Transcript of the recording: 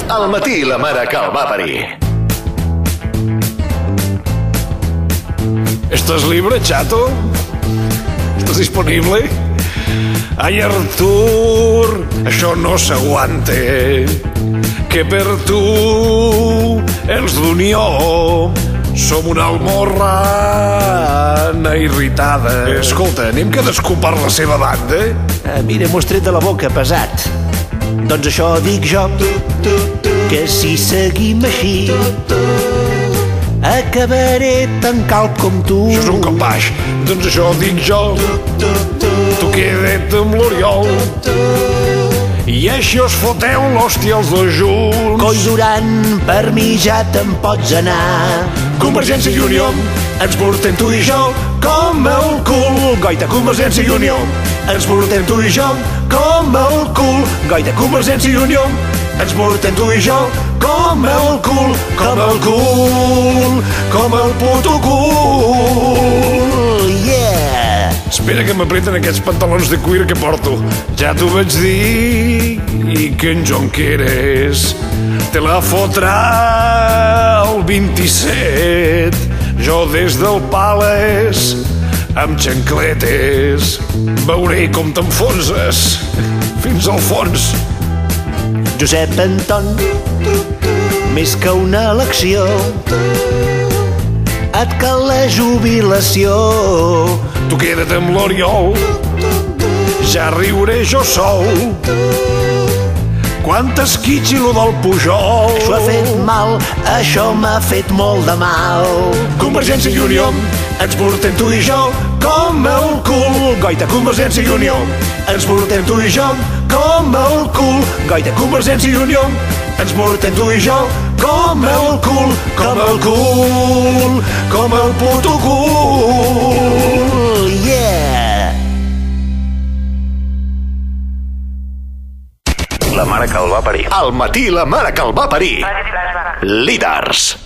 Al matí la mare que el va parir. ¿Estás libre, chato? ¿Estás disponible? Ai, Artur, això no s'aguanta. Que per tu, els d'Unió, som una almorrana irritada. Escolta, anem cadascú per la seva banda? Mira, m'ho has tret de la boca, pesat. Doncs això dic jo, que si seguim així acabaré tan calb com tu. Això és un cop baix. Doncs això dic jo. Tu queda't amb l'Oriol i així us foteu l'hòstia els dos junts. Coi Duran, per mi ja te'n pots anar. Convergència i Unió, ens portem tu i jo com el cul. Goita, Convergència i Unió, ens portem tu i jo com el cul. Goita, Convergència i Unió, ens portem tu i jo com el cul, com el cul, com el puto cul. Yeah! Espera que m'apreten aquests pantalons de cuir que porto. Ja t'ho vaig dir, i que en Jonqueres te la fotrà el 27. Jo des del Pales, amb xancletes, veuré com t'enfonses fins al fons. Josep Anton, més que una elecció, et cal la jubilació. Tu queda't amb l'Oriol, ja riuré jo sol. Quan t'esquitxi lo del Pujol. Això ha fet mal, això m'ha fet molt de mal. Convergència i Unió, ens portem tu i jo com el cul. Goita, Convergència i Unió, ens portem tu i jo com el cul. Goita, Convergència i Unió, ens portem tu i jo com el cul, com el cul, com el puto cul. Yeah! La mare que el va parir. Al matí la mare que el va parir. Líders.